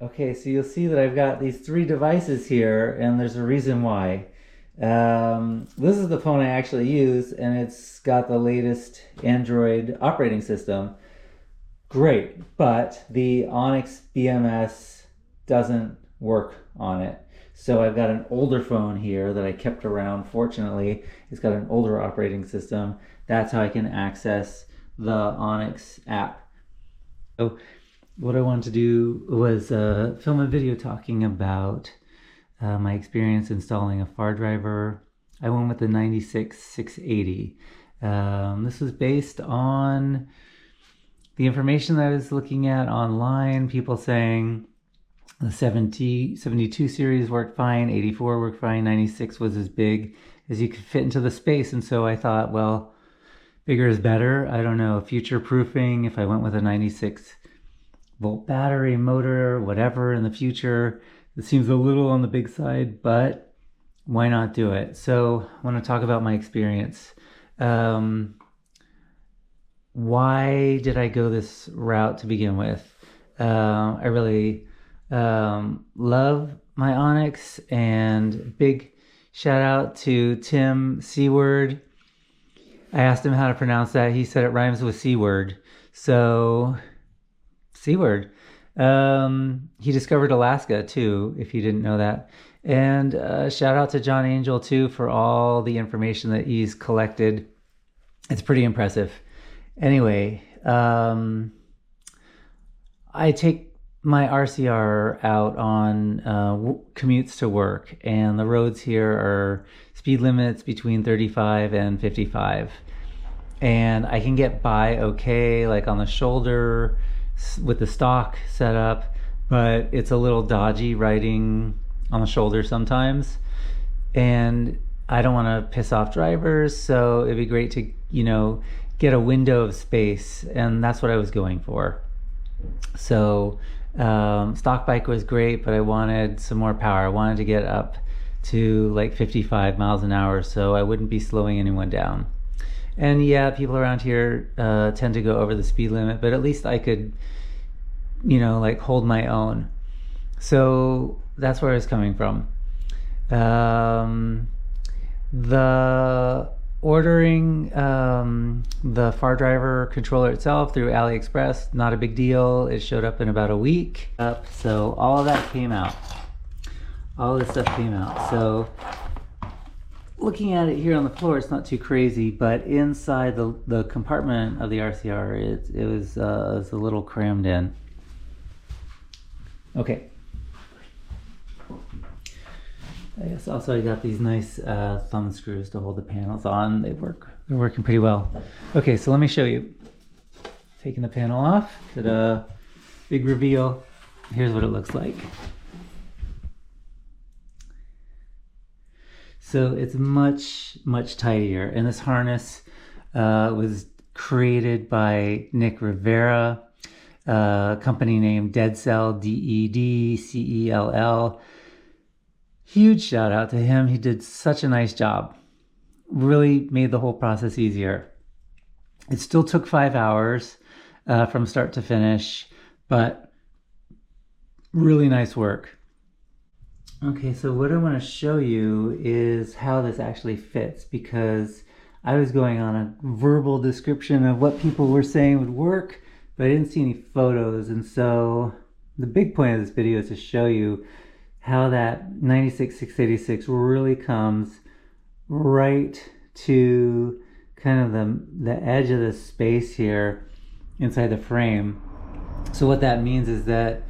Okay, so you'll see that I've got these three devices here, and there's a reason why. This is the phone I actually use, and it's got the latest Android operating system. Great, but the Onyx BMS doesn't work on it. So I've got an older phone here that I kept around. Fortunately, it's got an older operating system. That's how I can access the Onyx app. So what I wanted to do was film a video talking about my experience installing a Fardriver. I went with the 96-680. This was based on the information that I was looking at online, people saying the 72 series worked fine, 84 worked fine, 96 was as big as you could fit into the space. And so I thought, well, bigger is better. I don't know, future proofing, if I went with a 96-volt battery, motor, whatever in the future. It seems a little on the big side, but why not do it? So I want to talk about my experience. Why did I go this route to begin with? I really love my Onyx, and big shout out to Tim Seaward. I asked him how to pronounce that. He said it rhymes with Seaward. So, Seaward. He discovered Alaska too, if you didn't know that. And shout out to John Angel too for all the information that he's collected. It's pretty impressive. Anyway, I take my RCR out on commutes to work, and the roads here are speed limits between 35 and 55. And I can get by okay, like on the shoulder with the stock set up, but it's a little dodgy riding on the shoulder sometimes. And I don't want to piss off drivers, so it'd be great to, get a window of space, and that's what I was going for. So stock bike was great, but I wanted some more power. I wanted to get up to like 55 miles an hour so I wouldn't be slowing anyone down. And yeah, people around here tend to go over the speed limit, but at least I could, like hold my own. So that's where I was coming from. The ordering the Fardriver controller itself through AliExpress, not a big deal. It showed up in about a week. So all of that came out. All this stuff came out. So looking at it here on the floor, it's not too crazy, but inside the compartment of the RCR, it was a little crammed in. Okay. I guess also I got these nice thumb screws to hold the panels on. They're working pretty well. Okay, so let me show you. Taking the panel off. Ta-da! Big reveal. Here's what it looks like. So it's much, much tidier. And this harness was created by Nick Rivera, a company named Dead Cell, DEDCELL. Huge shout out to him. He did such a nice job. Really made the whole process easier. It still took 5 hours from start to finish, but really nice work. Okay, so what I want to show you is how this actually fits, because I was going on a verbal description of what people were saying would work, but I didn't see any photos. And so the big point of this video is to show you how that 96-686 really comes right to kind of the edge of the space here inside the frame. So what that means is that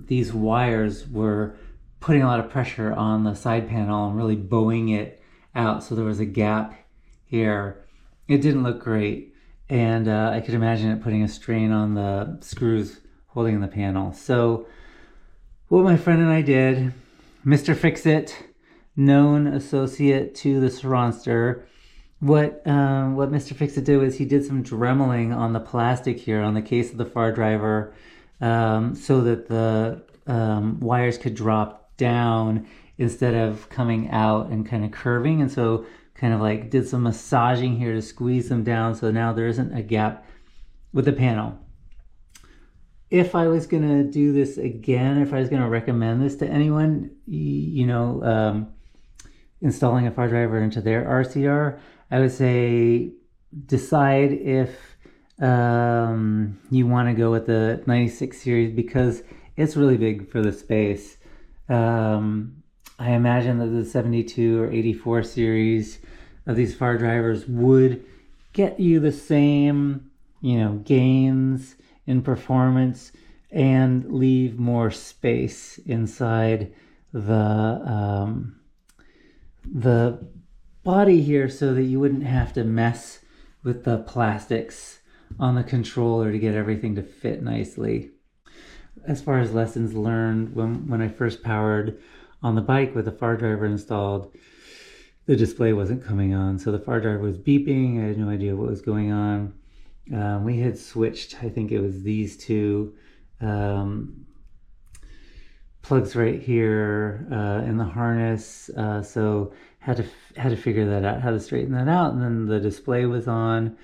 these wires were putting a lot of pressure on the side panel and really bowing it out. So there was a gap here. It didn't look great. And I could imagine it putting a strain on the screws holding the panel. So what my friend and I did, Mr. Fix-It, known associate to the Saronster, what Mr. Fix-It did was he did some dremeling on the plastic here on the case of the Fardriver, so that the wires could drop down instead of coming out and kind of curving. And so kind of like did some massaging here to squeeze them down, so now there isn't a gap with the panel. if I was going to do this again, if I was going to recommend this to anyone, installing a Fardriver into their RCR, I would say decide if you want to go with the 96 series because it's really big for the space. I imagine that the 72 or 84 series of these Fardrivers would get you the same, gains in performance and leave more space inside the body here so that you wouldn't have to mess with the plastics on the controller to get everything to fit nicely. As far as lessons learned, when I first powered on the bike with the Fardriver installed, the display wasn't coming on. So the Fardriver was beeping. I had no idea what was going on. We had switched, I think it was these two plugs right here in the harness. So had to figure that out, how to straighten that out. And then the display was on.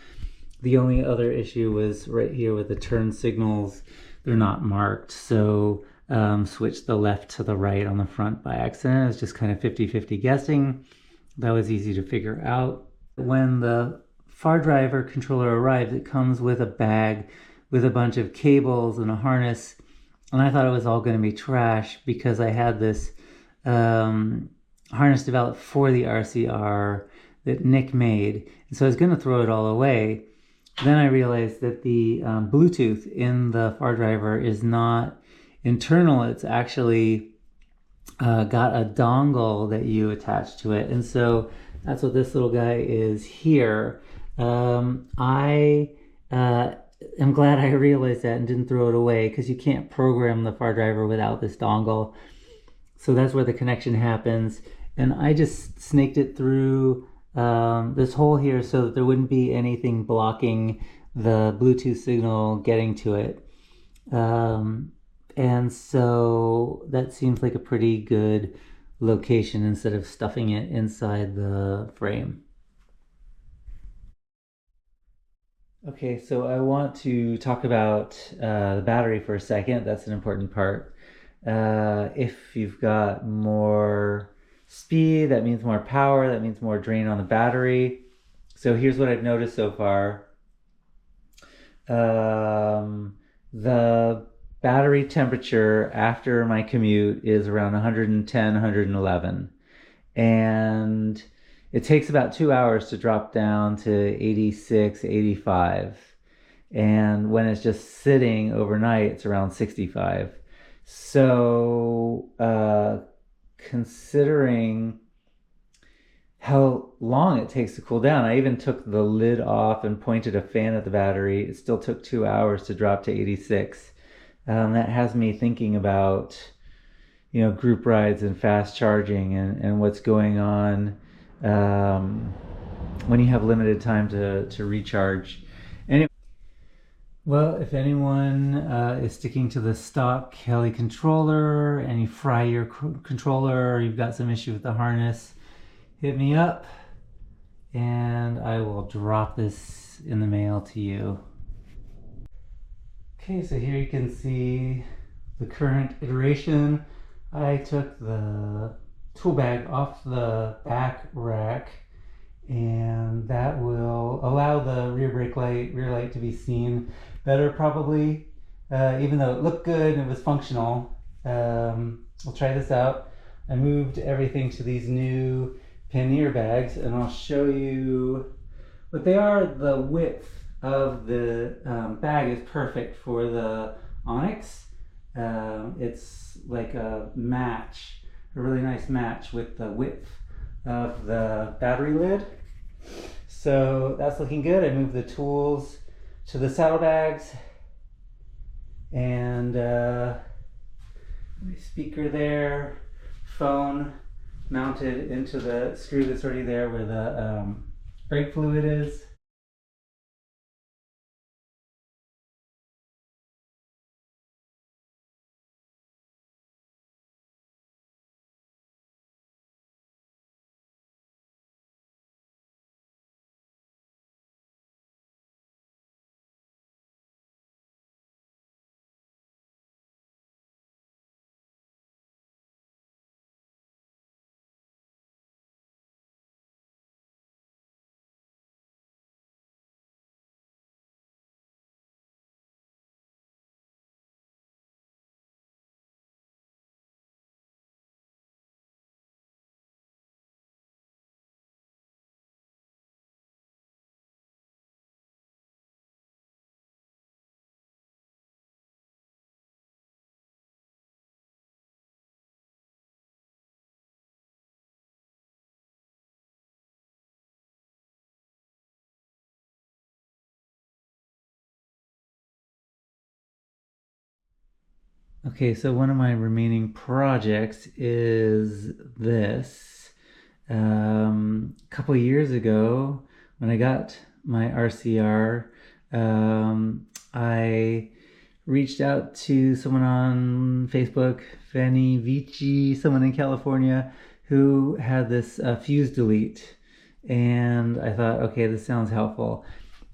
The only other issue was right here with the turn signals. They're not marked. So switched the left to the right on the front by accident. It was just kind of 50-50 guessing. That was easy to figure out. When the Fardriver controller arrives, it comes with a bag with a bunch of cables and a harness. And I thought it was all going to be trash because I had this harness developed for the RCR that Nick made. And so I was going to throw it all away. Then I realized that the Bluetooth in the Fardriver is not internal. It's actually got a dongle that you attach to it. And so that's what this little guy is here. I am glad I realized that and didn't throw it away because you can't program the Fardriver without this dongle. So that's where the connection happens. And I just snaked it through this hole here so that there wouldn't be anything blocking the Bluetooth signal getting to it. And so that seems like a pretty good location instead of stuffing it inside the frame. Okay, so I want to talk about the battery for a second. That's an important part. If you've got more speed, that means more power, that means more drain on the battery. So here's what I've noticed so far. The battery temperature after my commute is around 110, 111. And it takes about 2 hours to drop down to 86, 85. And when it's just sitting overnight, it's around 65. So considering how long it takes to cool down, I even took the lid off and pointed a fan at the battery. It still took 2 hours to drop to 86. That has me thinking about group rides and fast charging and what's going on when you have limited time to recharge. Anyway, well, if anyone is sticking to the stock Kelly controller and you fry your controller or you've got some issue with the harness, hit me up and I will drop this in the mail to you. Okay, so here you can see the current iteration. I took the tool bag off the back rack and that will allow the rear light to be seen better probably, even though it looked good and it was functional. We'll try this out. I moved everything to these new pannier bags and I'll show you what they are. The width of the bag is perfect for the Onyx. It's like a match, a really nice match with the width of the battery lid. So that's looking good. I moved the tools to the saddlebags and my speaker there, phone mounted into the screw that's already there where the brake fluid is. Okay, so one of my remaining projects is this. A couple years ago, when I got my RCR, I reached out to someone on Facebook, Fanny Vici, someone in California, who had this fuse delete. And I thought, okay, this sounds helpful.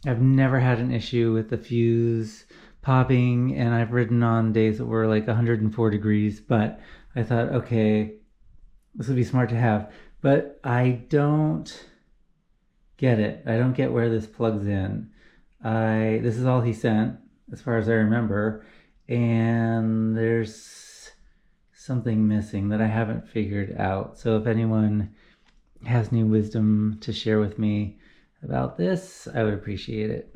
I've never had an issue with the fuse popping, and I've ridden on days that were like 104 degrees, but I thought, okay, this would be smart to have. But I don't get it. I don't get where this plugs in. This is all he sent, as far as I remember, and there's something missing that I haven't figured out. So if anyone has any wisdom to share with me about this, I would appreciate it.